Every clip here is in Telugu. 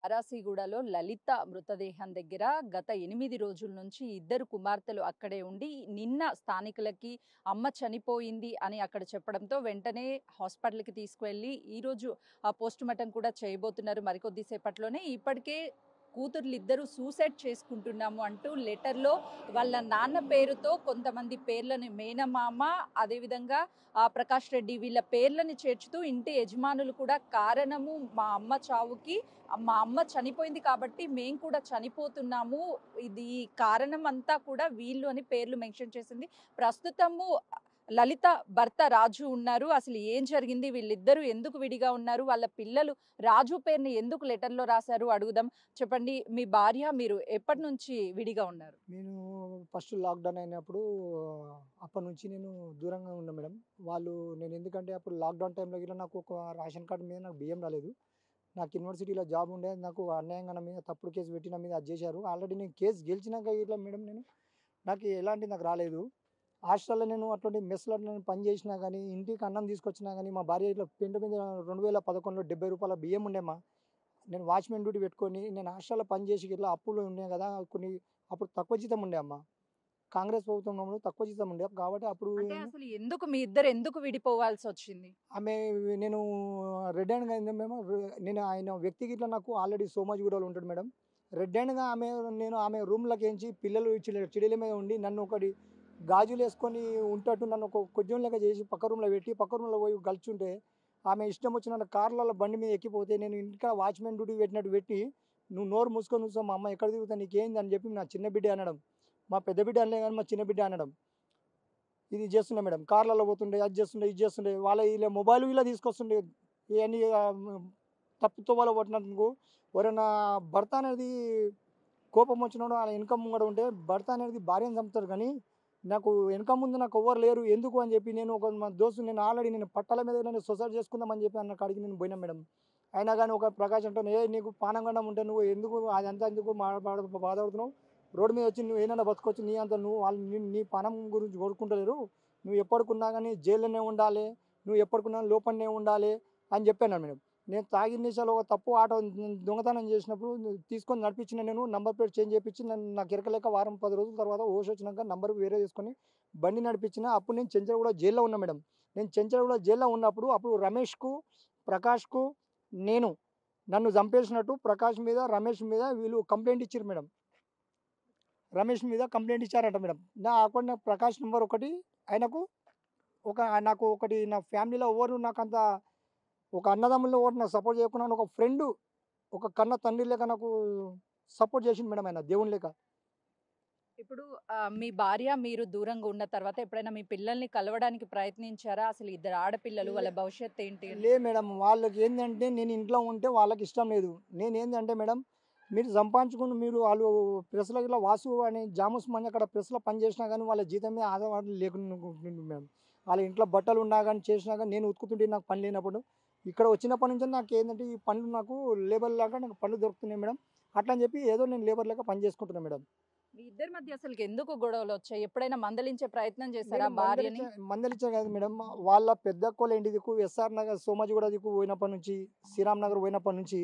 ఆరాసిగూడలో లలిత మృతదేహం దగ్గర గత 8 రోజుల నుంచి ఇద్దరు కుమార్తెలు అక్కడే ఉండి, నిన్న స్థానికులకి అమ్మ చనిపోయింది అని అక్కడ చెప్పడంతో వెంటనే హాస్పిటల్‌కి తీసుకువెళ్ళి ఈరోజు పోస్ట్‌మార్టం కూడా చేయబోతున్నారు మరికొద్ది సేపట్లోనే. ఇప్పటికే కూతుర్లిద్దరూ సూసైడ్ చేసుకుంటున్నాము అంటూ లెటర్‌లో వాళ్ళ నాన్న పేరుతో కొంతమంది పేర్లని మేనమామ, అదేవిధంగా ప్రకాష్ రెడ్డి వీళ్ళ పేర్లని చేర్చుతూ ఇంటి యజమానులు కూడా కారణము మా అమ్మ చావుకి మా అమ్మ చనిపోయింది కాబట్టి మేము కూడా చనిపోతున్నాము. ఇది కారణం అంతా కూడా వీళ్ళు అని పేర్లు మెన్షన్ చేసింది. ప్రస్తుతము లలిత భర్త రాజు ఉన్నారు. అసలు ఏం జరిగింది? వీళ్ళిద్దరూ ఎందుకు విడిగా ఉన్నారు? వాళ్ళ పిల్లలు రాజు పేరుని ఎందుకు లెటర్‌లో రాశారు అడుగుదాం. చెప్పండి, మీ భార్య మీరు ఎప్పటి నుంచి విడిగా ఉన్నారు? నేను ఫస్ట్ లాక్‌డౌన్ అయినప్పుడు అప్పటినుంచి నేను దూరంగా ఉన్నా మేడం. నేను ఎందుకంటే అప్పుడు లాక్‌డౌన్ టైంలో గిట్ల నాకు ఒక రేషన్ కార్డ్ మీద నాకు బియ్యం రాలేదు. నాకు యూనివర్సిటీలో జాబ్ ఉండే. నాకు అన్యాయంగా నా మీద తప్పుడు కేసు పెట్టి నా మీద అది చేశారు. ఆల్రెడీ నేను కేసు గెలిచినాక ఇట్లా మేడం నాకు ఎలాంటిది నాకు రాలేదు. హాస్టల్‌లో నేను అటువంటి మెస్‌లో నేను పని చేసినా గానీ, ఇంటికి అన్నం తీసుకొచ్చినా గానీ, మా భార్య ఇట్లా పెంట మీద 2011లో రూ. 70 బియ్యం ఉండేమ్మా. నేను వాచ్‌మెన్ డ్యూటీ పెట్టుకొని నేను హాస్టల్‌లో పని చేసి ఇట్లా అప్పులు ఉన్నాయి కదా! అప్పుడు తక్కువ జీతం ఉండే అమ్మ. కాంగ్రెస్ ప్రభుత్వం ఉన్నప్పుడు తక్కువ జీతం ఉండే. కాబట్టి అప్పుడు అంటే అసలు ఎందుకు మీ ఇద్దరు ఎందుకు విడిపోవాల్సొచ్చింది? ఆమె నేను రెడ్ హ్యాండ్‌గా అయింది మేము నేను ఆయన వ్యక్తికి ఇట్లా నాకు ఆల్రెడీ సోమాజిగూడలో ఉంటాడు మేడం. రెడ్ హ్యాండ్‌గా ఆమె రూమ్‌లోకేంచి పిల్లలు చిడిల మీద ఉండి నన్ను ఒకటి గాజులేసుకొని ఉంటట్టు నన్ను ఒక కొజ్జం లెక్క చేసి పక్క రూమ్‌లో పెట్టి, పక్క రూమ్‌లో పోయి గలుచుంటే, ఆమె ఇష్టం వచ్చినట్టు కార్‌లలో బండి మీద ఎక్కిపోతే నేను ఇంటికాడ వాచ్‌మెన్ డ్యూటీ పెట్టినట్టు పెట్టి, "నువ్వు నోరు మూసుకొని కూర్చో మా అమ్మ ఎక్కడ తిరుగుతా నీకేంది" అని చెప్పి నా చిన్న బిడ్డే అనడం. మా పెద్ద బిడ్డ అనలే గానీ మా చిన్న బిడ్డ అనడం. ఇది చేస్తుండే మేడం. కార్‌లలో పోతుండే, అది చేస్తుండే, ఇది చేస్తుండే. వీళ్ళ మొబైల్ ఇలా తీసుకొస్తుండే. ఇయన్నీ తప్పు తోవలో పట్టినందుకు ఎవరైనా భర్త అనేది కోపం వచ్చినోడు ఆళ్ళ వెనక ముంగడ ఉంటే భర్త అనేది భార్యను చంపుతారు కానీ, నాకు వెనక ముందు నాకు ఎవ్వరు లేరు. ఎందుకు అని చెప్పి మా దోస్తు నేను పట్టాల మీద నేను సొసైడ్ చేసుకుందామని చెప్పి అన్న కాడికి నేను పోయినా మేడం. అయినా గానీ ఒక ప్రకాష్ అంటాను, "ఏయ్! నీకు పానం గండం ఉంటే నువ్వు ఎందుకు అదంతా ఎందుకు బాధపడుతున్నావు? రోడ్డు మీద వచ్చి నువ్వు ఏదైనా బతకొచ్చు. నీ అంత నువ్వు వాళ్ళు నీ పానం గురించి కోరుకుంటలేరు. నువ్వు ఎప్పటికున్నా గానీ జైల్లోనే ఉండాలి. నువ్వు ఎప్పటికున్నా లోపలనే ఉండాలి" అని చెప్పాను మేడం. నేను తాగిన నిశాలో ఒక తప్పు ఆటో దొంగతనం చేసినప్పుడు తీసుకొని నడిపించిన నేను నంబర్ ప్లేట్ చేంజ్ చేపించి నాకు ఎరకలేక వారం 10 రోజుల తర్వాత హోష్ వచ్చినాక నంబర్ వేరే తీసుకొని బండి నడిపించిన. అప్పుడు నేను చెంచలగూడ జైల్లో ఉన్నా మేడం. నేను చెంచలగూడ జైల్లో ఉన్నప్పుడు అప్పుడు రమేష్‌కు, ప్రకాష్‌కు నేను నన్ను చంపేసినట్టు ప్రకాష్ మీద, రమేష్ మీద వీళ్ళు కంప్లెయింట్ ఇచ్చిర్రు మేడం. రమేష్ మీద కంప్లెయింట్ ఇచ్చారంట మేడం. నా అకౌంట్ ప్రకాష్ నంబర్ ఒకటి ఆయనకు ఒక నాకు ఒకటి నా ఫ్యామిలీలో ఎవరు నాకంత ఒక అన్నదమ్ముల్లో ఒకటి నాకు సపోర్ట్ చేయకున్నాను. ఒక ఫ్రెండు, ఒక కన్న తండ్రి లెక్క నాకు సపోర్ట్ చేసిండు మేడం ఆయన దేవుని లెక్క. ఇప్పుడు మీ భార్య మీరు దూరంగా ఉన్న తర్వాత ఎప్పుడైనా మీ పిల్లల్ని కలవడానికి ప్రయత్నించారా? అసలు ఇద్దరు ఆడపిల్లలు వాళ్ళ భవిష్యత్తు ఏంటి అని? మేడం వాళ్ళకి ఏందంటే నేను ఇంట్లో ఉంటే వాళ్ళకి ఇష్టం లేదు. నేనేందంటే మేడం మీరు సంపాదించుకుని వాళ్ళు ప్రెస్‌లో ఇట్లా వాసు అని జామూస్ మని అక్కడ ప్రెస్‌లో పని చేసినా గానీ వాళ్ళ జీతం మీద ఆధారపడి లేకుండా ఉంటుంది మేడం. వాళ్ళ ఇంట్లో బట్టలు ఉన్నా గానీ చేసినా గానీ నేను ఉతుకుతుంటే నాకు పని లేనప్పుడు ఇక్కడ వచ్చినప్పటి నుంచి నాకేందంటే ఈ పనులు నాకు లేబర్ లాగా నాకు పనులు దొరుకుతున్నాయి మేడం. అట్లా అని చెప్పి ఏదో నేను లేబర్ లెక్క పని చేసుకుంటున్నా మేడం. మీ ఇద్దరి మధ్య అసలుకి ఎందుకు గొడవలొచ్చాయి? ఎప్పుడైనా మందలించే ప్రయత్నం చేశారా నేను భార్యని? మందలిచ్చా కాదు మేడం. వాళ్ళ పెద్దక్కోళ్ళ ఇంటి దిక్కు ఎస్ఆర్ నగర్, సోమాజిగూడ దిక్కు పోయినప్పటి నుంచి, శ్రీరామ్ నగర్ పోయినప్పటి నుంచి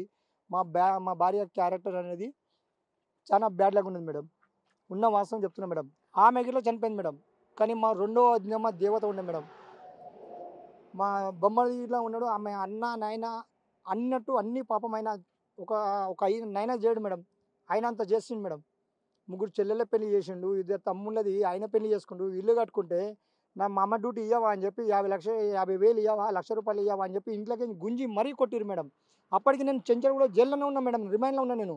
మా భార్య క్యారెక్టర్ అనేది చాలా బ్యాడ్ లాగా ఉన్నది మేడం. ఉన్న వాస్తవం చెప్తున్నా మేడం. ఆమె గిట్ల చనిపోయింది మేడం. కానీ మా రెండో అమ్మ దేవత ఉండే మేడం. మా బొమ్మది ఇట్లా ఉన్నాడు. ఆమె అన్న, నాయన అన్నట్టు అన్ని పాపం ఆయన ఒక ఒక నైనా చేయడు మేడం. ఆయన అంత చేసిండు మేడం. ముగ్గురు చెల్లెళ్ళ పెళ్లి చేసిండు. ఇద్దరు తమ్ముళ్ళది ఆయన పెళ్లి చేసుకుండు. ఇల్లు కట్టుకుంటే మా అమ్మ డ్యూటీ ఇయ్యవా అని చెప్పి 50,000 ఇయ్యవా, ₹1,00,000 ఇయ్యవా అని చెప్పి ఇంట్లోకి గుంజి మరీ కొట్టిర్రు మేడం. అప్పటికి నేను చెంచల్ కూడా జైల్లోనే ఉన్నా మేడం. రిమాండ్‌లో ఉన్నా నేను.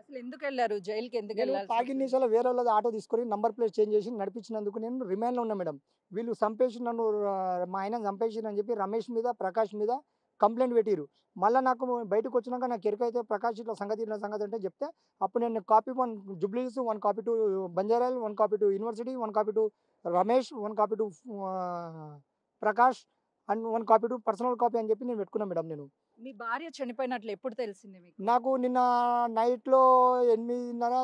అసలు ఎందుకెళ్లారు? జైలుకి నేను తాగిన ఎందుకెళ్లాల్సొచ్చింది? నిశాలో వేరే వాళ్ళది ఆటో తీసుకొని నంబర్ ప్లేట్ చేంజ్ చేసి నడిపించినందుకు నేను రిమాండ్‌లో ఉన్నా మేడం. వీళ్ళు చంపేసి నన్ను మా ఆయనని చంపేసిర్రని చెప్పి రమేష్ మీద, ప్రకాష్ మీద కంప్లెయింట్ పెట్టిర్రు. మళ్ళా నాకు బయటకొచ్చినాక నాకు ఎరుకైతే ప్రకాష్ ఇట్లా సంగతి అంటే చెప్తే అప్పుడు నేను copy 1 Jubilee Hills, 1 copy to Banjara Hills, 1 copy to university, 1 copy to Ramesh, 1 copy to Prakash and 1 copy to personal copy అని చెప్పి నేను పెట్టుకున్నా మేడం నేను. మీ భార్య చనిపోయినట్లు ఎప్పుడు తెలిసింది మీకు? నాకు నిన్న నైట్‌లో 8:30,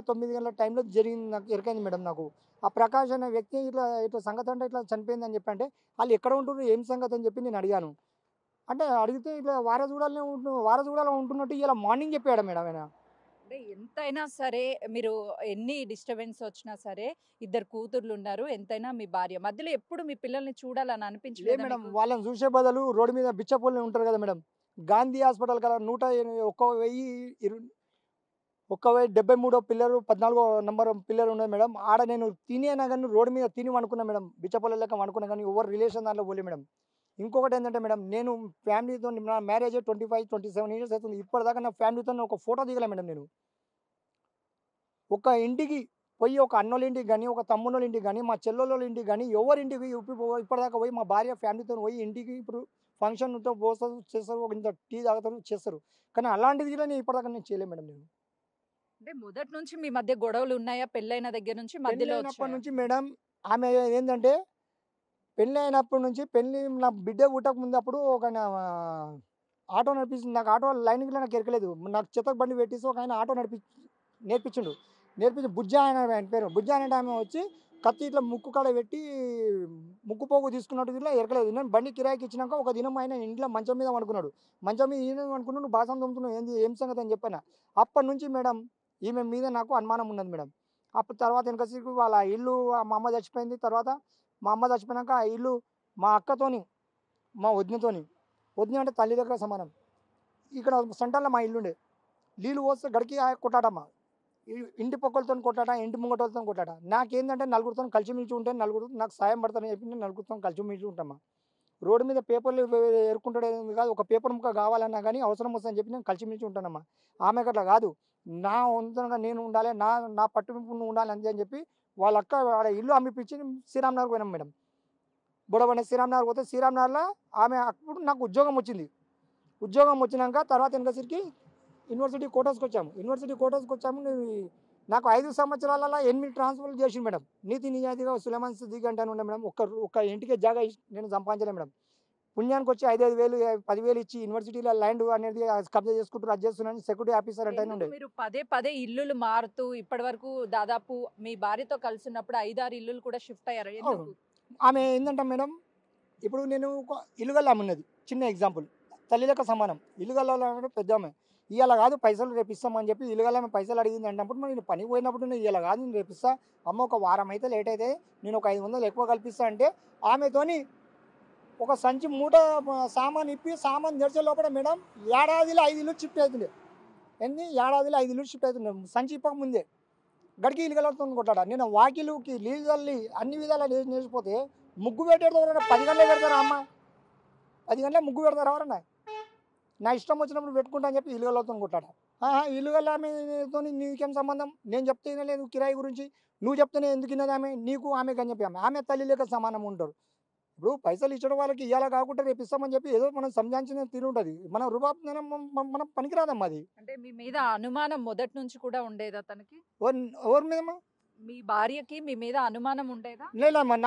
9 గంటల టైంలో జరిగింది నాకు ఎరకైంది మేడం నాకు. ఆ ప్రకాష్ అనే వ్యక్తి ఇట్లా ఇట్లా సంగతి అంటే ఇట్లా చనిపోయిందని చెప్పంటే, "ఆళ్ళు ఎక్కడ ఉంటుర్రు? ఏం సంగతి?" అని చెప్పి నేను అడిగాను. అంటే అడిగితే ఇట్లా వారసుగూడలో ఉంటున్నట్టు ఇలా మార్నింగ్ చెప్పాడు మేడం ఆయన. అంటే ఎంతైనా సరే మీరు ఎన్ని డిస్టర్బెన్స్ వచ్చినా సరే ఇద్దరు కూతుర్లు ఉన్నారు. ఎంతైనా మీ భార్య. మధ్యలో ఎప్పుడు మీ పిల్లల్ని చూడాలని లేదు అనిపించలేదా మేడం, మీకు? వాళ్ళని చూసే బదులు రోడ్డు మీద బిచ్చపోళ్ళు ఉంటారు కదా మేడం, గాంధీ హాస్పిటల్ కదా 1,73 పిల్లలు 14 నంబర్ పిల్లలు ఉన్నాయి మేడం. ఆడ నేను తిని అయినా కానీ రోడ్డు మీద తిని వండుకున్నా మేడం, బిచ్చపోళ్ళ లెక్క వండుకున్నా కానీ ఎవరు రిలేషన్ దాంట్లో పోలే మేడం. ఇంకొకటి ఏంటంటే మేడం, నేను ఫ్యామిలీతో నా మ్యారేజ్ 25-27 ఇయర్స్ అవుతుంది. ఇప్పటిదాకా నా ఫ్యామిలీతో ఒక ఫోటో దిగలే మేడం నేను. ఒక ఇంటికి పోయి ఒక అన్నోళ్ళ ఇంటికి కానీ, ఒక తమ్ముళ్ళ ఇంటికి కానీ, మా చెల్లెళ్ళ ఇంటికి కానీ, ఎవరి ఇంటికి ఇప్పటిదాకా పోయి మా భార్య ఫ్యామిలీతో పోయి ఇంటికి ఇప్పుడు ఫంక్షన్తో పోస్తారు, చేస్తారు, ఒక ఇంత టీ తాగుతారు, చేస్తారు. కానీ అలాంటిది కూడా నేను ఇప్పటిదాకా నేను చేయలేదు మేడం నేను. అంటే మొదటి నుంచి మీ మధ్య గొడవలు ఉన్నాయా? పెళ్ళైన దగ్గర నుంచి మధ్యలో పెళ్ళైనప్పటి వచ్చాయా? నుంచి మేడం, ఆమె ఏంటంటే పెళ్ళి అయినప్పటి నుంచి నా బిడ్డ పుట్టక ముందు అప్పుడు ఒక ఆటో నడిపిస్తుంది. నాకు ఆటో లైన్కి నాకు ఎరకలేదు. నాకు చెత్తకు బండి పెట్టేసి ఒక ఆయన ఆటో నేర్పించిండు. బుజ్జా ఆయన పేరు. బుజ్జా అనే ఆమె వచ్చి కత్తి ఇట్లా ముక్కు కాడ పెట్టి ముక్కు పోగు తీసుకున్నట్టు ఇట్లా ఎరకలేదు. నేను బండి కిరాయికి ఇచ్చినాక ఒక దినం ఆయన ఇంట్లో మంచం మీద వండుకున్నాడు. మంచం మీద ఈయన అనుకున్నాడు, నువ్వు బాసం తోముతున్నావు ఏంది, ఏం సంగతి అని చెప్పాను. అప్పటి నుంచి మేడం ఈమె మీద నాకు అనుమానం ఉన్నది మేడం. అప్పుడు తర్వాత వెనకసిరికి వాళ్ళ ఇల్లు, మా అమ్మ చచ్చిపోయింది. తర్వాత మా అమ్మ చచ్చిపోయినాక ఆ ఇల్లు మా అక్కతోని, మా వదిన అంటే తల్లి దగ్గర సమానం. ఇక్కడ సెంటర్లో మా ఇల్లుండే, నీళ్ళు పోస్తే గడికి కొట్టాడమ్మ. ఇంటి పక్కలతో కొట్టాట, ఇంటి ముంగటతో కొట్టాట. నాకేంటంటే నలుగురితో కలిసిమెలిసి ఉంటే నలుగురు నాకు సాయం పడతానని చెప్పి నేను నలుగురితో కలిసిమెలిసి ఉంటామా. రోడ్డు మీద పేపర్లు ఎరుకుంటాడు కాదు, ఒక పేపర్ ముక్క కావాలన్నా కానీ అవసరం వస్తుందని చెప్పి నేను కలిసిమెలిసి ఉంటానమ్మా. ఆమెకు అట్లా కాదు, నా వంతుగా నేను ఉండాలి, నా నా పట్టుమింపు నువ్వు ఉండాలి అంతే అని చెప్పి వాళ్ళ అక్క ఆడ ఇల్లు అమ్మిపించి శ్రీరామ్ నగర్ పోయినాం మేడం. బుడబడి శ్రీరామ్ నగర్ పోతే శ్రీరామ్ నగర్లో ఆమె అప్పుడు నాకు ఉద్యోగం వచ్చింది. ఉద్యోగం వచ్చినాక తర్వాత వెనకసరికి యూనివర్సిటీ కోటర్స్కి వచ్చాము. నాకు 5 సంవత్సరాలలో 8 ట్రాన్స్ఫర్లు చేసింది మేడం. నీతి నిజాయితీగా సులేమాన్ సిద్దికి అంటాను ఉండే మేడం. ఒక్క ఇంటికే జాగా నేను సంపాదించలేదు మేడం. పుణ్యానికి వచ్చి 5,000 10,000 ఇచ్చి యూనివర్సిటీలో ల్యాండ్ అనేది కబ్జా చేసుకుంటూ అది చేస్తున్నాను సెక్యూరిటీ ఆఫీసర్ అంటే ఉండే. మీరు పదే పదే ఇల్లులు మారుతూ ఇప్పటి వరకు దాదాపు మీ భార్యతో కలిసి ఉన్నప్పుడు 5-6 ఇల్లులు కూడా షిఫ్ట్ అయ్యారు. ఎందుకు? ఆమె ఏంటంటే మేడం, ఇప్పుడు నేను ఒక ఇల్లుగల్ల ఆమె ఉన్నది, చిన్న ఎగ్జాంపుల్, తల్లి లెక్క సమానం. ఇల్లుగల్ల పెద్ద ఆమె ఇవాళ కాదు పైసలు రేపిస్తామని చెప్పి ఇల్లుగల్ల ఆమె పైసలు అడిగింది అన్నప్పుడు నేను పనికి పోయినప్పుడు నేను ఇవాళ కాదు నేను రేపిస్తా, అమ్మ ఒక వారం అయితే లేట్ అయితే నేను ఒక 500 ఎక్కువ కల్పిస్తా అంటే ఆమెతోని ఒక సంచి మూట సామాన్ ఇప్పి సామాన్ తెరిచే లోపల మేడం ఏడాదిలో 5 ఇల్లు షిఫ్ట్ అవుతుండే. ఏడాదిలో 5 ఇల్లు షిఫ్ట్ అవుతుండే సంచి ఇప్పక ముందే. గడికి ఇల్లుగలతో కొట్టాడ. నేను వాకిలుకి నీళ్ళు చల్లి అన్ని విధాలు నేర్చిపోతే ముగ్గు పెట్టేది 10 గంటలకు పెడతారా అమ్మ, 10 గంటలకు ముగ్గు పెడతారా ఎవరన్నా? నా ఇష్టం వచ్చినప్పుడు పెట్టుకుంటా అని చెప్పి ఇల్లుగలతో కొట్టాడ. ఇల్లుగల ఆమెతో నీకేం సంబంధం, నేను చెప్తే వినలేదు కిరాయి గురించి, నువ్వు చెప్తేనే ఎందుకు విన్నది ఆమె, నీకు ఆమెకు అని చెప్పి ఆమె తల్లి లేక సమానం ఉంటారు. ఇప్పుడు పైసలు ఇచ్చడం వాళ్ళకి ఇవ్వాలా కాకుండా రేపు ఇస్తామని చెప్పి ఏదో మనం సంజాయించిన తీరు ఉంటుంది. మన రూపాయి మనం పనికిరాదమ్మా అది. అంటే మీ మీద అనుమానం మొదటి నుంచి కూడా ఉండేదా తనకి? ఎవరి మీదమ్మా? మీ భార్యకి మీ మీద అనుమానం ఉండేదా? లేదమ్మా,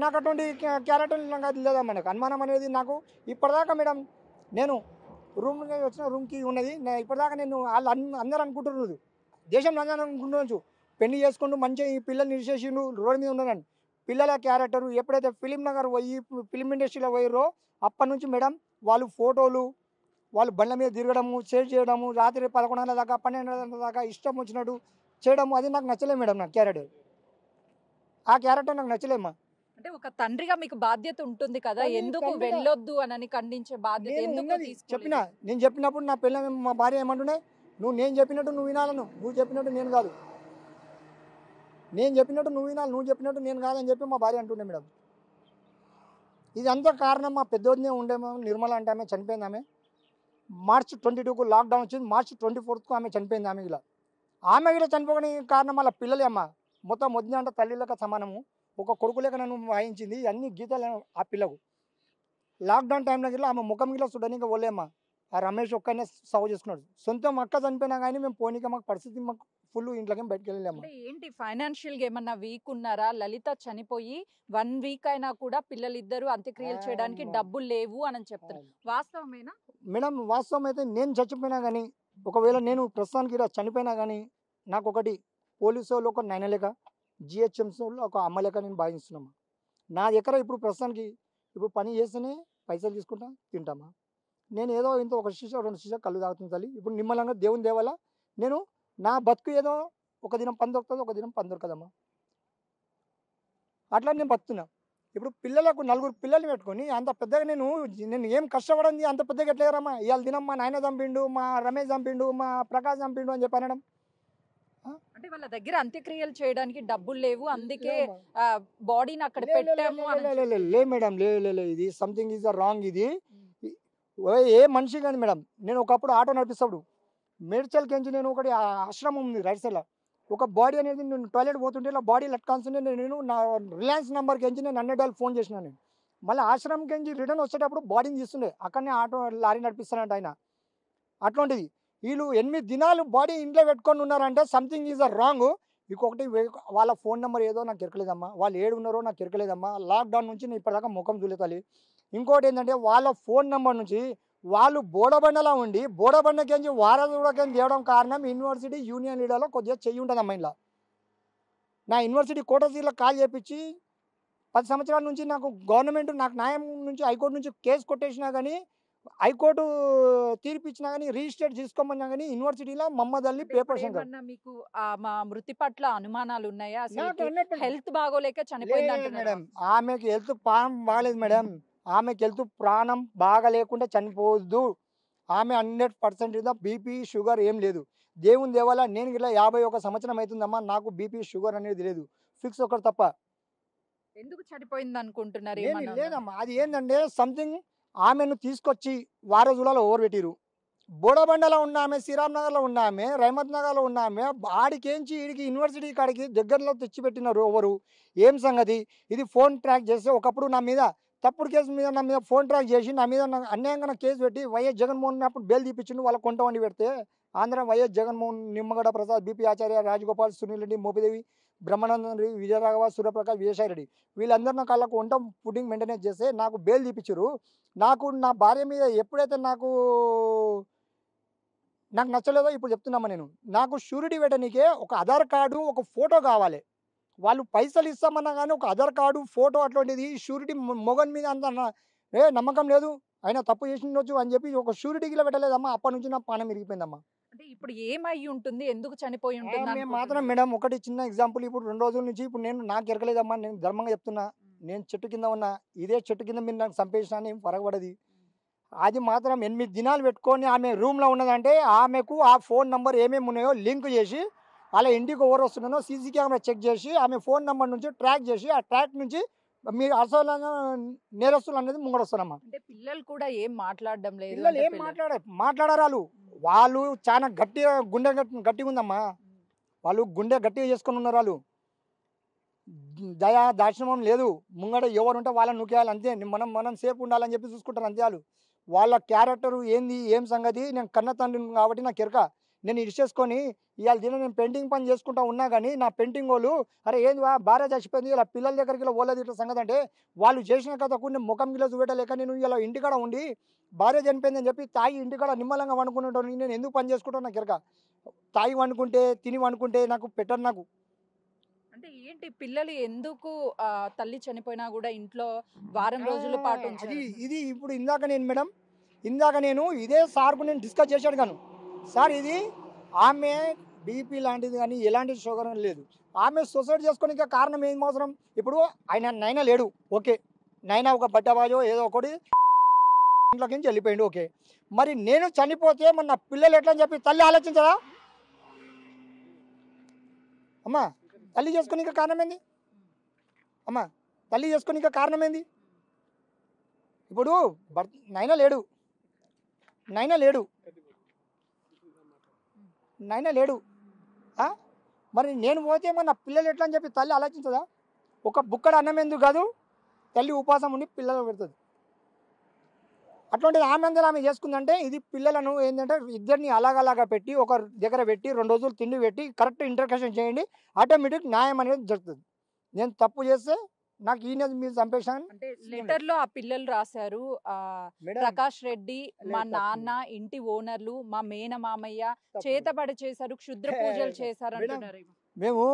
నాకు అటువంటి క్యారెక్టర్ లేదమ్మా. నాకు అనుమానం అనేది నాకు ఇప్పటిదాకా మేడం, నేను వచ్చిన రూమ్కి ఉన్నది ఇప్పటిదాకా నేను వాళ్ళు అందరూ అనుకుంటున్నారు, దేశంలో అందరూ అనుకుంటున్నారు పెళ్లి చేసుకుంటూ మంచిగా ఈ పిల్లల్ని నిలిచేసిండు రోడ్డు మీద ఉన్నాను. పిల్లల క్యారెక్టర్ ఎప్పుడైతే ఫిలిం నగర్ పోయి ఫిలిం ఇండస్ట్రీలో పోయారో అప్పటి నుంచి మేడం వాళ్ళు ఫోటోలు, వాళ్ళు బండ్ల మీద తిరగడము, షేర్ చేయడము, రాత్రి 11 గంటల దాకా 12 గంటల దాకా ఇష్టం వచ్చినట్టు చేయడము, అది నాకు నచ్చలేదు మేడం. నా క్యారెక్టర్, ఆ క్యారెక్టర్ నాకు నచ్చలేమ్మా. అంటే ఒక తండ్రిగా మీకు బాధ్యత ఉంటుంది కదా, ఎందుకు వెళ్ళొద్దు అని ఖండించే బాధ్యత ఎందుకు చెప్పిన నేను చెప్పినప్పుడు నా పిల్ల మా భార్య ఏమంటున్నా, నేను చెప్పినట్టు నువ్వు వినాలను, నువ్వు చెప్పినట్టు నేను కాదు, నేను చెప్పినట్టు నువ్వు వినాలి, నువ్వు చెప్పినట్టు నేను కాదని చెప్పి మా భార్య అంటుండే మేడం. ఇది అంతా కారణం మా పెద్దోదినే ఉండేమో, నిర్మల అంటే ఆమె చనిపోయింది. ఆమె మార్చి 22కు లాక్డౌన్ వచ్చింది, మార్చి 24కు ఆమె చనిపోయింది. ఆమె కూడా చనిపోని కారణం వాళ్ళ పిల్లలే అమ్మ. మొత్తం వదిన అంటే తల్లిలక సమానము, ఒక కొడుకు లేక నన్ను వాయించింది. అన్ని గీతాలు ఆ పిల్లకు. లాక్డౌన్ టైంలో గిట్లా ఆమె ముఖం గిట్లా చూడడానికి పోలేమ్మా. ఆ రమేష్ ఒక్కనే సాగు చేసుకున్నాడు. సొంతం అక్క చనిపోయినా కానీ మేము పోనీక మాకు పరిస్థితి మాకు ఫుల్ ఇంట్లోకి బయటకు వెళ్ళలేమ్మా. ఏంటి ఫైనాన్షియల్ గా ఏమన్నా వీక్ ఉన్నారా? లలిత చనిపోయి 1 వీక్ అయినా కూడా పిల్లలిద్దరూ అంత్యక్రియలు చేయడానికి డబ్బులు లేవు అని చెప్తున్నారు, వాస్తవమేనా మేడం? వాస్తవం అయితే నేను చచ్చిపోయినా కానీ, ఒకవేళ నేను ప్రస్తుతానికి ఇలా చనిపోయినా కానీ నాకు ఒకటి పోలీసు వాళ్ళు ఒక 9 లేక, జిహెచ్ఎంసీ వాళ్ళు ఒక అమ్మ లేక నేను భావిస్తున్నామా. నా దగ్గర ఇప్పుడు ప్రస్తుతానికి ఇప్పుడు పని చేస్తేనే పైసలు తీసుకుంటా తింటామా. నేను ఏదో ఇంత ఒక శిష 2 శిష కళ్ళు తాగుతుంది తల్లి. ఇప్పుడు నిమ్మలంగా దేవుని దయ వల్ల నేను నా బతుకు ఏదో ఒక దినం పని దొరుకుతది, ఒక దినం పని దొరకదమ్మా. అట్లా నేను బతుకుతున్నా. ఇప్పుడు పిల్లలకు 4 పిల్లల్ని పెట్టుకొని అంత పెద్దగా నేను ఏం కష్టపడింది అంత పెద్దగా ఎట్లేరమ్మా. ఇవాళ దినం మా నాయన చంపిండు, మా రమేష్ చంపిండు, మా ప్రకాష్ చంపిండు అని చెప్పి అనడం. అంటే వాళ్ళ దగ్గర అంత్యక్రియలు చేయడానికి డబ్బులు లేవు, అందుకే లేదమ్మా. బాడీని అక్కడ లే, లే, లే, పెట్టాము లే, అని లే, లే, లే, లే మేడం, లే లే లే, ఇది సంథింగ్ ఈజ్ రాంగ్. ఇది ఏ మనిషి కానీ మేడం, నేను ఒకప్పుడు ఆటో నడిపిస్తాడు మేడ్చల్కించి నేను ఒకటి ఆశ్రమం ఉంది రైట్ సైడ్లో. ఒక బాడీ అనేది నేను టాయిలెట్ పోతుంటే ఇలా బాడీ లట్కాల్సిందే. నేను నా రిలయన్స్ నెంబర్కి ఎంచి నేను 100 ఫోన్ చేసినా. నేను మళ్ళీ ఆశ్రమంకి ఎంచి రిటర్న్ వచ్చేటప్పుడు బాడీని తీస్తుండే, అక్కడనే ఆటో లారీ నడిపిస్తానంట ఆయన. అట్లాంటిది వీళ్ళు 8 దినాలు బాడీ ఇంట్లో పెట్టుకొని ఉన్నారంటే సంథింగ్ ఈజ్ రాంగ్. ఇంకొకటి వాళ్ళ ఫోన్ నెంబర్ ఏదో నాకు ఎరకలేదమ్మా, వాళ్ళు ఏడు ఉన్నారో నాకు ఎరకలేదమ్మా. లాక్డౌన్ నుంచి నేను ఇప్పటిదాకా ముఖం చూలేతాలి. ఇంకోటి ఏంటంటే వాళ్ళ ఫోన్ నెంబర్ నుంచి వాళ్ళు బోడబండలా ఉండి బోడబండకించి వారసుడికి తేవడం కారణం యూనివర్సిటీ యూనియన్ లీడర్లో కొద్దిగా చెయ్యి ఉంటుందమ్మా. ఇలా నా యూనివర్సిటీ కోటసీలో కాల్ చేపించి 10 సంవత్సరాల నుంచి నాకు గవర్నమెంట్ నాకు న్యాయం నుంచి హైకోర్టు నుంచి కేసు కొట్టేసినా కానీ, హైకోర్టు తీర్పు ఇచ్చినా కానీ, రిజిస్టర్ చేసుకోమన్నా కానీ యూనివర్సిటీలో మమ్మద్ అల్లి పేపర్ శంకర్. ఏమన్నా మీకు మా మృతి పట్ల అనుమానాలు ఉన్నాయా? నాకు అసలు అన్నట్టు హెల్త్ బాగోలేక చనిపోయింది లేదు అంటున్నారు. మేడం, ఆమెకి హెల్త్ ప్రాణం బాగలేదు మేడం. ఆమెకి హెల్త్ ప్రాణం బాగా లేకుండా చనిపోవద్దు. ఆమె 100% బీపీ షుగర్ ఏం లేదు. దేవుని దేవాల నేను ఇలా 51 సంవత్సరం అవుతుందమ్మా, నాకు బీపీ షుగర్ అనేది లేదు. ఫిక్స్ ఒకటి తప్ప ఎందుకు చనిపోయింది అనుకుంటున్నారు? ఏమీ ఏమన్నా లేదమ్మా. అది ఏంటంటే సంథింగ్ ఆమెను తీసుకొచ్చి వారజులలో ఓవర్ పెట్టిరు. బోడబండలో ఉన్న ఆమె, శ్రీరామ్ నగర్లో ఉన్న ఆమె, రహమత్ నగర్లో ఉన్న ఆమె, ఆడికేంచి ఈడికి యూనివర్సిటీ కాడికి దగ్గరలో తెచ్చిపెట్టినారు ఎవరు, ఏం సంగతి. ఇది ఫోన్ ట్రాక్ చేస్తే ఒకప్పుడు నా మీద తప్పుడు కేసు మీద నా మీద ఫోన్ ట్రాక్ చేసి నా మీద అన్యాయంగా నా కేసు పెట్టి వైఎస్ జగన్మోహన్ అప్పుడు బెయిల్ తీపించిండు. వాళ్ళ కొంట వండి పెడితే ఆంధ్ర వైఎస్ జగన్మోహన్, నిమ్మగడ్డ ప్రసాద్, బీపీ ఆచార్య, రాజగోపాల్, సునీల్ రెడ్డి, మోపిదేవి, బ్రహ్మానందన్ రెడ్డి, విజయరాఘవ, సూర్యప్రకాష్, విజయసాయి రెడ్డి వీళ్ళందరూ నాకు వాళ్ళకు వంట ఫుడ్డింగ్ మెయింటెనెన్స్ చేస్తే నాకు బెయిల్ తీపించారు. నాకు నా భార్య మీద ఎప్పుడైతే నాకు నచ్చలేదో ఇప్పుడు చెప్తున్నామా. నాకు షూరిటీ పెట్టనీకే ఒక ఆధార్ కార్డు, ఒక ఫోటో కావాలి. వాళ్ళు పైసలు ఇస్తామన్నా కానీ ఒక ఆధార్ కార్డు, ఫోటో అట్లాంటిది షూరిటీ మొగన్ మీద అంత నమ్మకం లేదు. ఆయన తప్పు చేసి ఉండొచ్చు అని చెప్పి ఒక షూరిటీకి పెట్టలేదమ్మా. అప్పటి నుంచి నా పానం విరిగిపోయిందమ్మా. అంటే ఇప్పుడు ఏమై ఉంటుంది, ఎందుకు చనిపోయి ఉంటుంది మేము మాత్రం మేడం ఒకటి చిన్న ఎగ్జాంపుల్, ఇప్పుడు 2 రోజుల నుంచి ఇప్పుడు నేను నాకు ఎరకలేదమ్మా. నేను ధర్మంగా చెప్తున్నా, నేను చెట్టు కింద ఉన్నా, ఇదే చెట్టు కింద మీరు నాకు చంపేసినా ఏం పరగబడది. అది మాత్రం 8 దినాలు పెట్టుకొని ఆమె రూమ్లో ఉన్నదంటే ఆమెకు ఆ ఫోన్ నెంబర్ ఏమేమి ఉన్నాయో లింక్ చేసి అలా ఇంటికి ఎవరు వస్తున్నానో సీసీ కెమెరా చెక్ చేసి ఆమె ఫోన్ నెంబర్ నుంచి ట్రాక్ చేసి ఆ ట్రాక్ నుంచి మీరు అసలు నేరస్తులు అనేది ముంగడొస్తారమ్మా. అంటే పిల్లలు కూడా ఏం మాట్లాడడం లేదు. పిల్లలు అంటే ఏం మాట్లాడారు వాళ్ళు చాలా గట్టిగా గట్టిగా ఉందమ్మా. వాళ్ళు గుండె గట్టిగా చేసుకొని ఉన్నారు. వాళ్ళు దయా దాక్షిణ్యం లేదు. ముంగడ ఎవరు ఉంటే వాళ్ళని నూకేయాలి అంతే. మనం సేఫ్ ఉండాలని చెప్పి చూసుకుంటారు అంతే. వాళ్ళ క్యారెక్టర్ ఏంది, ఏం సంగతి నేను కన్న తండ్రిని కాబట్టి నాకు ఎరక. నేను ఇడిచేసుకొని ఇవాళ దిన నేను పెయింటింగ్ పని చేసుకుంటా ఉన్నా కానీ నా పెయింటింగ్ వాళ్ళు అరే ఏంది భార్య చచ్చిపోయింది ఇలా పిల్లల దగ్గరికి ఇలా పోలేదు ఇట్లా సంగతి అంటే వాళ్ళు చేసిన కథకు నేను ముఖం గిలో చూపెట్టలేక నేను ఇలా ఇంటికాడ ఉండి భార్య చనిపోయిందని చెప్పి తాగి ఇంటికాడ నిమ్మలంగా వండుకునేటోని నేను ఎందుకు పని చేసుకుంటాను నాకు ఎరక. తాగి వండుకుంటే తిని వండుకుంటే నాకు పెట్టరు. నాకు అంటే ఏంటి పిల్లలు ఎందుకు తల్లి చనిపోయినా కూడా ఇంట్లో వారం రోజుల పాటు ఉంచారు? ఇది ఇప్పుడు ఇందాక నేను ఇదే సార్కు నేను డిస్కస్ చేశాడు గాను. సార్ ఇది ఆమె బీపీ లాంటిది కానీ ఎలాంటి షుగర్ లేదు. ఆమె సూసైడ్ చేసుకోనికి కారణం ఏం అవసరం. ఇప్పుడు ఆయన నైనా లేడు, ఓకే, నైనా ఒక బట్టబాజో ఏదో ఒకటి ఇంట్లోకి నుంచి వెళ్ళిపోయిండు, ఓకే. మరి నేను చనిపోతే మరి నా పిల్లలు ఎట్లా అని చెప్పి తల్లి ఆలోచించదా అమ్మా? తల్లి చేసుకోనికి కారణం ఏంది అమ్మా? తల్లి చేసుకోనికి కారణం ఏంది? ఇప్పుడు నైనా లేడు మరి నేను పోతే మరి నా పిల్లలు ఎట్లా అని చెప్పి తల్లి ఆలోచించదా? ఒక బుక్కడ అన్నం ఎందుకు కాదు తల్లి ఉపాసం ఉండి పిల్లలు పెడుతుంది. అట్లాంటిది ఆమె అందరూ ఆమె చేసుకుందంటే ఇది పిల్లలను ఏంటంటే ఇద్దరిని అలాగలాగా పెట్టి ఒక దగ్గర పెట్టి 2 రోజులు తిండి పెట్టి కరెక్ట్ ఇంటర్కషన్ చేయండి, ఆటోమేటిక్ న్యాయం అనేది జరుగుతుంది. నేను తప్పు చేస్తే నాకు ఈయన మీరు చంపేశాను. అంటే లెటర్ లో ఆ పిల్లలు రాశారు, ప్రకాష్ రెడ్డి మా నాన్న, ఇంటి ఓనర్లు, మా మేన మామయ్య చేతబడి చేశారు, క్షుద్ర పూజలు చేశారు అంటున్నారు. మేము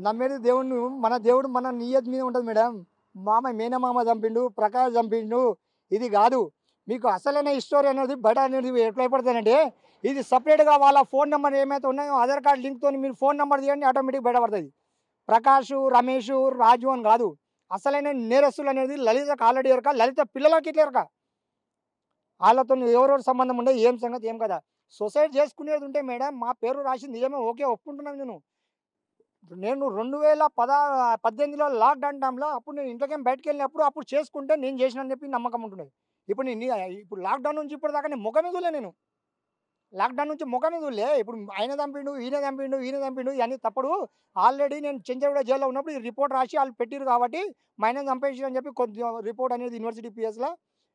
నమ్మేది దేవుడు, మన దేవుడు మన నియత్ మీద ఉంటుంది మేడం. మేనమామ చంపిండు, ప్రకాష్ చంపిండు, ఇది కాదు. మీకు అసలైన స్టోరీ అనేది బయట అనేది ఎట్లా పడుతుందంటే ఇది సపరేట్గా వాళ్ళ ఫోన్ నెంబర్ ఏమైతే ఉన్నాయో ఆధార్ కార్డు లింక్తో మీరు ఫోన్ నెంబర్ తీయండి ఆటోమేటిక్ బయటపడుతుంది. ప్రకాష్, రమేష్, రాజు అని కాదు, అసలైన నేరస్తులు అనేది లలితకు ఆల్రెడీ ఎరక, లలిత పిల్లలకి ఇట్లా ఎరక. వాళ్ళతో ఎవరెవరు సంబంధం ఉండే ఏం సంగతి ఏం కదా. సొసైడ్ చేసుకునేది ఉంటే మేడం మా పేరు రాసింది నిజమే, ఓకే ఒప్పుకుంటున్నాను. నేను 2018లో లాక్డౌన్ టైంలో అప్పుడు నేను ఇంట్లోకేం బయటకు వెళ్ళినప్పుడు అప్పుడు చేసుకుంటే నేను చేసినని చెప్పి నమ్మకం ఉంటున్నది. ఇప్పుడు లాక్డౌన్ నుంచి ఇప్పటిదాకా నేను ముఖమే చూడలే. నేను లాక్డౌన్ నుంచి ముఖమే చూడలే. ఇప్పుడు ఆయన చంపిండు, ఈయన చంపిండు ఇవన్నీ తప్పుడు. ఆల్రెడీ నేను చెంచగూడ జైల్లో ఉన్నప్పుడు ఈ రిపోర్ట్ రాసి వాళ్ళు పెట్టిరు కాబట్టి మా ఆయన చంపేసి అని చెప్పి కొద్దిగా రిపోర్ట్ అనేది యూనివర్సిటీ పిఎస్లో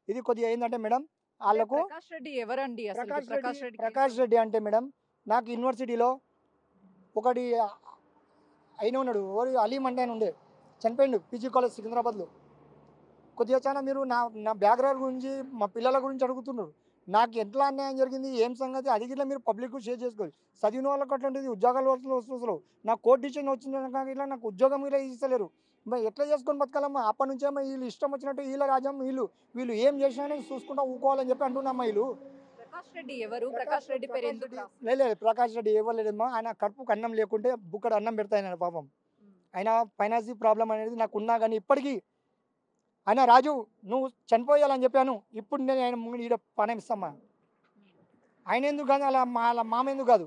ఇది కొద్దిగా ఏంటంటే మేడం వాళ్ళకు ప్రకాష్ రెడ్డి ఎవరండి అసలు? ప్రకాష్ రెడ్డి అంటే మేడం నాకు యూనివర్సిటీలో ఒకటి అయిన ఉన్నాడు, అలీం అంటే ఆయన ఉండే, చనిపోయిండు పీజీ కాలేజ్ సికింద్రాబాద్లో. కొద్దిగా చాలా మీరు నా బ్యాక్గ్రౌండ్ గురించి మా పిల్లల గురించి అడుగుతున్నారు. నాకు ఎట్లా అన్యాయం జరిగింది ఏం సంగతి అది ఇట్లా మీరు పబ్లిక్ షేర్ చేసుకోవాలి. చదివిన వాళ్ళకి అట్లాంటిది ఉద్యోగాలు వస్తున్నారు. నాకు కోర్టు డిసిషన్ వచ్చింది ఇట్లా నాకు ఉద్యోగం ఇలా ఇస్తలేరు. మరి ఎట్లా చేసుకొని బతకాలమ్మా? అప్పటి నుంచేమో వీళ్ళు ఇష్టం వచ్చినట్టు వీళ్ళ రాజ్యం వీళ్ళు ఏం చేసినా చూసుకుంటా ఊకోవాలని చెప్పి అంటున్నామ్మా వీళ్ళు. ప్రకాష్ రెడ్డి ఎవరు? ప్రకాష్ రెడ్డి పేరు ఎందుకు? లేదు ప్రకాష్ రెడ్డి ఇవ్వలేదమ్మా. ఆయన కడుపుకు అన్నం లేకుంటే బుక్కడు అన్నం పెడతాయి ఆయన పాపం. ఆయన ఫైనాన్షియల్ ప్రాబ్లం అనేది నాకు ఉన్నా కానీ ఇప్పటికీ ఆయన రాజు నువ్వు చనిపోయాలని చెప్పాను. ఇప్పుడు నేను ఆయన ఈడ పని ఇస్తామ్మా. ఆయన ఎందుకు కాదు, అలా మామ ఎందుకు కాదు,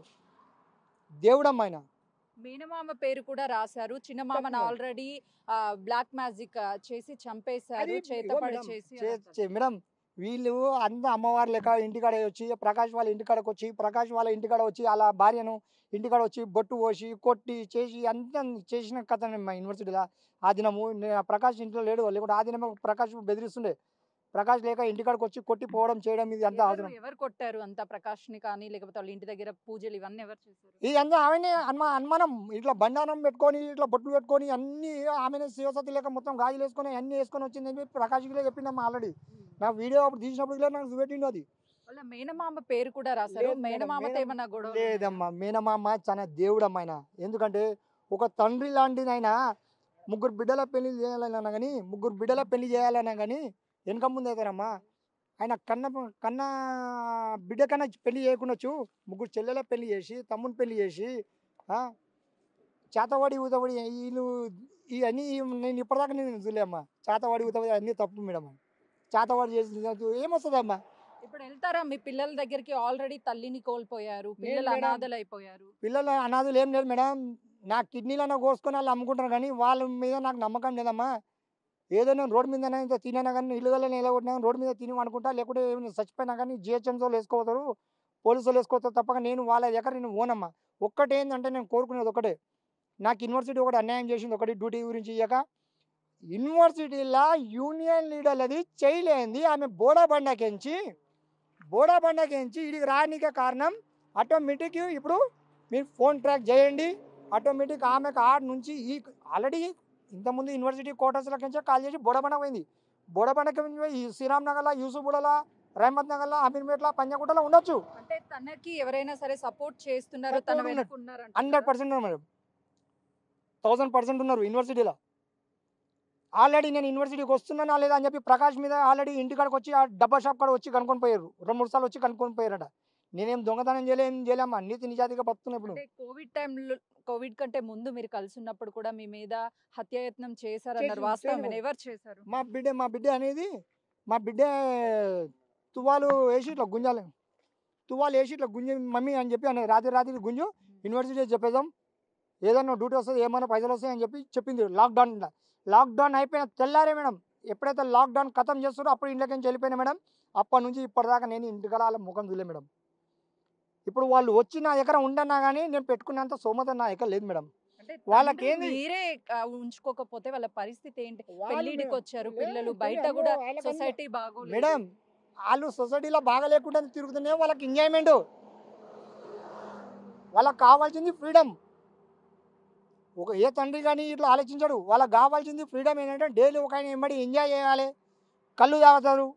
దేవుడమ్మ ఆయన. మేనమామ పేరు కూడా రాశారు. చిన్నమామను ఆల్రెడీ బ్లాక్ మ్యాజిక్ చేసి చంపేశారు, చేతపడి చేసి. మేడం వీళ్ళు అంత అమ్మవారి లెక్క ఇంటికాడ వచ్చి ప్రకాష్ వాళ్ళ ఇంటికాడకు వచ్చి వాళ్ళ భార్యను ఇంటికాడ వచ్చి బొట్టు పోసి కొట్టి చేసి అంతా చేసిన కథ మా యూనివర్సిటీలో. ఆ దినము ప్రకాష్ ఇంట్లో లేడు, లేకుంటే ఆ దినమే ప్రకాష్ బెదిరిస్తుండే. ప్రకాష్ లేక ఇంటికాడకు వచ్చి కొట్టి పోవడం చేయడం ఇది అంతా ఎవరు కొట్టారు అంతా? ప్రకాష్ ని కానీ లేకపోతే వాళ్ళ ఇంటి దగ్గర పూజలు ఇవన్నీ ఎవరు చేశారు? ఇదంతా ఆమెనే అనుమానం. ఇట్లా బండారం పెట్టుకొని ఇట్లా బొట్లు పెట్టుకొని అన్ని ఆమెనే శివసతి లేక మొత్తం గాజులు వేసుకొని అన్ని వేసుకొని వచ్చిందని చెప్పి ప్రకాష్ గిలే చెప్పిందమ్మా ఆల్రెడీ. నా వీడియో అప్పుడు తీసినప్పుడు నాకు చూపెట్టిండు అది. వాళ్ళ మేనమామ పేరు కూడా రాశారు. మేనమామతో ఏమన్నా గొడవ? లేదమ్మా, మేనమామ చాలా దేవుడమ్మ ఆయన. ఎందుకంటే ఒక తండ్రి లాంటిది ఆయన. ముగ్గురు బిడ్డల పెళ్లి చేయాలన్నా కానీ వెనక ముందు అవుతారమ్మా. ఆయన కన్న బిడ్డ కన్నా పెళ్లి చేయకుండాచ్చు ముగ్గురు చెల్లెల పెళ్లి చేసి తమ్ముని పెళ్లి చేసి చేతవాడి ఊతవాడి వీళ్ళు ఇవన్నీ నేను ఇప్పటిదాకా నేను చూలేమ్మా. చేతవాడి ఊతవాడి అన్నీ తప్పు మేడం. చేతవాడి చేసి ఏమొస్తుందమ్మా? ఇప్పుడు వెళ్తారా మీ పిల్లల దగ్గరికి? ఆల్రెడీ తల్లిని కోల్పోయారు, పిల్లలు అనాథలు అయిపోయారు. పిల్లలు అనాథలు ఏం లేదు మేడం. నా కిడ్నీలను కోసుకొని వాళ్ళు అమ్ముకుంటారు కానీ వాళ్ళ మీద నాకు నమ్మకం లేదమ్మా. ఏదో నేను రోడ్డు మీద తినైనా కానీ ఇల్లుగల నిలబడినా రోడ్డు మీద తిని అనుకుంటా, లేకుంటే చచ్చిపోయినా కానీ జిహెచ్ఎంసీలు వేసుకోతారు, పోలీసులు వేసుకోతారు తప్పక నేను వాళ్ళ దగ్గర నేను ఓనమ్మా. ఒక్కటి ఏంటంటే నేను కోరుకునేది ఒకటే, నాకు యూనివర్సిటీ ఒకటి అన్యాయం చేసింది ఒకటి డ్యూటీ గురించి ఇయ్యక. యూనివర్సిటీలో యూనియన్ లీడర్ అది చేయలేంది ఆమె బోడాబండకించి ఇడికి రానికే కారణం ఆటోమేటిక్. ఇప్పుడు మీరు ఫోన్ ట్రాక్ చేయండి ఆటోమేటిక్ ఆమెకు ఆడ నుంచి ఆల్రెడీ ఇంతకుముందు యూనివర్సిటీ క్వార్టర్స్లకి కాల్ చేసి బోడబండ పోయింది. బోడబండకి ఈ శ్రీరామ్ నగర్లో, యూసుఫ్గూడలో, రహమత్ నగర్లో, అమీర్పేటలో, పంజాగుట్టలో ఉండొచ్చు. అంటే తనకి ఎవరైనా సరే సపోర్ట్ చేస్తున్నారు, 100% ఉన్నారు మేడం, 1000% ఉన్నారు యూనివర్సిటీలో. ఆల్రెడీ నేను యూనివర్సిటీకి వస్తున్నానా లేదా అని చెప్పి ప్రకాష్ మీద ఆల్రెడీ ఇంటికాడికి వచ్చి ఆ డబ్బా షాప్ కాడ వచ్చి కనుక్కొని పోయారు. 2-3 సార్లు వచ్చి కనుక్కొని పోయారట. నేనేం దొంగతనం చేయలేమ్మా, నీతి నిజాతిగా బతుకున్నప్పుడు. కోవిడ్ టైంలో, కోవిడ్ కంటే ముందు మీరు కలిసి ఉన్నప్పుడు కూడా మీ మీద హత్యాయత్నం చేశారన్నారు, వాస్తవం? ఎవరు చేశారు? మా బిడ్డ అనేది తువ్వాలు వేసి ఇట్లా గుంజి మమ్మీ అని చెప్పి అన్నది. రాత్రి గుంజు యూనివర్సిటీ చెప్పేద్దాం, ఏదన్నా డ్యూటీ వస్తుంది, ఏమైనా పైసలు వస్తాయి అని చెప్పి చెప్పింది. లాక్డౌన్ అయిపోయిన తెల్లారే మేడం, ఎప్పుడైతే లాక్డౌన్ ఖతం చేస్తారో అప్పుడు ఇంట్లోకి నుంచి వెళ్ళిపోయినా మేడం. అప్పటి నుంచి ఇప్పటిదాకా నేను ఇంటికల వాళ్ళ ముఖం చూడలే మేడం. ఇప్పుడు వాళ్ళు వచ్చి నా దగ్గర ఉండన్నా కానీ నేను పెట్టుకున్నంత సోమత నా దగ్గర లేదు మేడం. వాళ్ళకేంది మీరే ఉంచుకోకపోతే వాళ్ళ పరిస్థితి ఏంటి? పెళ్లిడికి వచ్చారు పిల్లలు, బయట కూడా సొసైటీ బాగోలేదు మేడం. వాళ్ళు సొసైటీలో బాగా లేకుండా తిరుగుతూనే వాళ్ళకి ఎంజాయ్మెంట్, వాళ్ళకి కావాల్సింది ఫ్రీడమ్. ఏ తండ్రి కానీ ఇట్లా ఆలోచించాడు. వాళ్ళకి కావాల్సింది ఫ్రీడమ్. ఏంటంటే డైలీ ఒక ఆయన ఎంబడి ఎంజాయ్ చేయాలి. కళ్ళు తాగుతారు,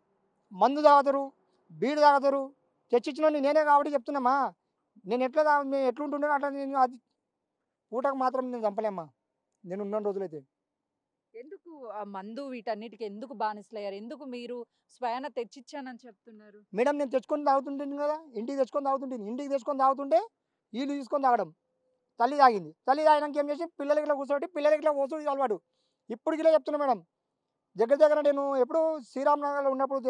మందు తాగుతారు, బీడు తాగుతారు. తెచ్చిచ్చిన నేనే కాబట్టి చెప్తున్నామా. నేను ఎట్లుంటున్నాను అట్లా నేను అది పూటకు మాత్రం నేను చంపలేమ్మా. నేను ఉన్న రోజులైతే. ఎందుకు ఎందుకు ఆ మందు వీటన్నిటికి ఎందుకు బానిసలయ్యారు? ఎందుకు మీరు స్వయాన తెచ్చిచ్చానని చెప్తున్నారు? మేడం నేను తెచ్చుకొని తాగుతుంటాను కదా, ఇంటికి తెచ్చుకొని తాగుతుంటాను. ఇంటికి తెచ్చుకొని తాగుతుంటే వీళ్ళు తీసుకొని తాగడం. తల్లి తాగింది. తల్లి తాగినాక ఏం చేసి పిల్లలకి ఇట్లా కూర్చోబెట్టి పిల్లలకి ఇట్లా పోసుడు అలవాటు. ఇప్పటికి ఇలా చెప్తున్నా మేడం. దగ్గర దగ్గర నేను ఎప్పుడు శ్రీరామ్ నగర్‌లో ఉన్నప్పుడు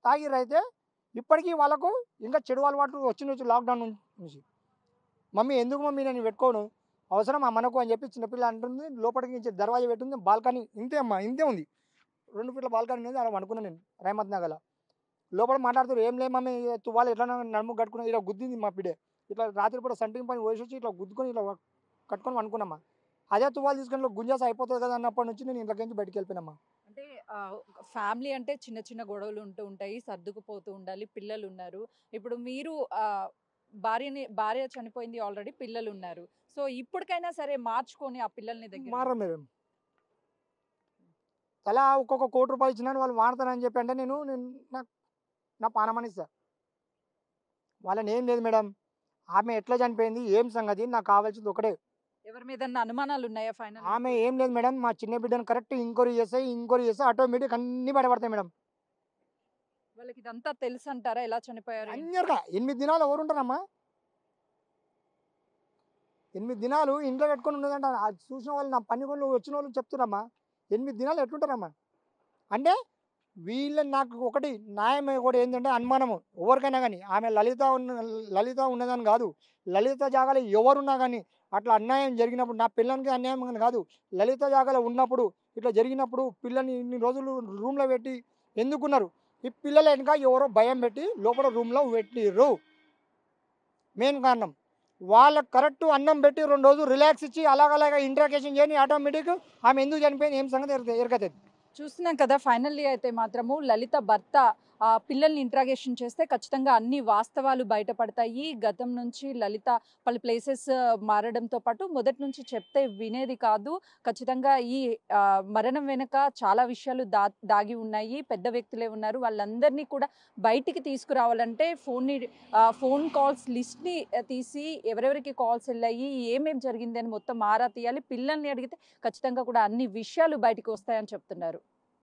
తాగిర్రైతే ఇప్పటికి వాళ్ళకు ఇంకా చెడు అలవాట్లు వచ్చిండొచ్చు లాక్‌డౌన్ నుంచి. మమ్మీ ఎందుకు మమ్మీ నేను పెట్టుకోను, అవసరమా మనకు అని చెప్పి చిన్నపిల్ల అంటుంది. లోపలికి నుంచి దర్వాజా పెట్టుంది. బాల్కనీ ఇంతే అమ్మా, ఇంతే ఉంది. 2 ఫీట్ల బాల్కనీ ఉంది. అలా పడుకున్నా నేను రేమత్ నగర్‌ల. లోపల మాట్లాడుతుర్రు, "ఏం లే మమ్మీ తువ్వాలు ఎట్లా నడుము కట్టుకున్నది, ఇలా గుద్దింది మా బిడ్డ. ఇట్లా రాత్రిపూట సంటింగ్ పని పోసొచ్చి ఇట్లా గుద్దుకొని ఇట్లా కట్టుకొని పనుకున్నామ్మా. అదే తువ్వాలు తీసుకొని ఇట్లా గుంజేసి అయిపోతుంది కదా అన్నప్పటి నుంచి నేను ఇంట్లోకి బయటికి వెళ్ళిపోయినమ్మా." అంటే ఫ్యామిలీ అంటే చిన్న చిన్న గొడవలు ఉంటూ ఉంటాయి. సర్దుకుపోతూ ఉండాలి. పిల్లలున్నారు. ఇప్పుడు మీరు భార్య చనిపోయింది ఆల్రెడీ. పిల్లలున్నారు. సో, ఇప్పటికైనా సరే మార్చుకొని ఆ పిల్లల్ని దగ్గర మారం మేడం. తలా ఒక్కొక్క ₹1,00,00,000 ఇచ్చినా వాళ్ళు వాడతారని చెప్పి అంటే నేను నాకు నా పానమనిస్తా. వాళ్ళని ఏం లేదు మేడం. ఆమె ఎట్లా చనిపోయింది, ఏం సంగతి, నాకు కావాల్సింది ఒకటే. ఎవరి మీదన్నా అనుమానాలున్నాయా ఫైనల్‌గా ఆమె ఇప్పుడు? ఏం లేదు మేడం. మా చిన్న బిడ్డను కరెక్ట్ ఎంక్వైరీ చేస్తే ఆటోమేటిక్ అన్నీ బయటపడతాయి మేడం. వాళ్ళకి ఇదంతా తెలుసంటారా? ఎలా చనిపోయారు ఏంటి? అన్నిరక 8 దినాలు ఎవరుంటారమ్మా? 8 దినాలు ఇంట్లో పెట్టుకొని ఉన్నదంట. అది చూసిన వాళ్ళు నా పనికొళ్ళు వచ్చినోళ్ళు చెప్తుర్రమ్మా. 8 దినాలు ఎట్లుంటారమ్మా? అంటే వీళ్ళని నాకు ఒకటి న్యాయం కూడా ఏంటంటే అనుమానము. ఎవరికైనా గానీ ఆమె లలిత ఉన్నదని కాదు. లలిత జాగాలో ఎవరున్నా గానీ అట్లా అన్యాయం జరిగినప్పుడు నా పిల్లనికి అన్యాయం అని కాదు. లలిత జాగాలో ఉన్నప్పుడు ఇట్లా జరిగినప్పుడు పిల్లని ఇన్ని రోజులు రూమ్‌లో పెట్టి ఎందుకున్నారు? ఈ పిల్లల వెనక ఎవరో భయం పెట్టి లోపల రూమ్‌లో పెట్టిర్రు. మెయిన్ కారణం. వాళ్ళకి కరెక్ట్ అన్నం పెట్టి 2 రోజులు రిలాక్స్ ఇచ్చి అలాగలాగా ఇంట్రాగేషన్ చేయని ఆటోమేటిక్ ఆమె ఎందుకు చనిపోయింది ఏం సంగతి ఎరకతది. చూస్తున్నాం కదా! ఫైనల్లీ అయితే మాత్రము లలిత భర్త పిల్లల్ని ఇంట్రాగేషన్ చేస్తే ఖచ్చితంగా అన్ని వాస్తవాలు బయటపడతాయి. గతం నుంచి లలిత పలు ప్లేసెస్ మారడంతో పాటు మొదటి నుంచి చెప్తే వినేది కాదు. ఖచ్చితంగా ఈ మరణం వెనక చాలా విషయాలు దాగి ఉన్నాయి. పెద్ద వ్యక్తులే ఉన్నారు. వాళ్ళందరినీ కూడా బయటికి తీసుకురావాలంటే ఫోన్ కాల్స్ లిస్ట్‌ని తీసి ఎవరెవరికి కాల్స్ ఎళ్ళాయి, ఏమేం జరిగింది అని మొత్తం ఆరా తీయాలి. పిల్లల్ని అడిగితే ఖచ్చితంగా కూడా అన్ని విషయాలు బయటికి వస్తాయని చెప్తున్నారు.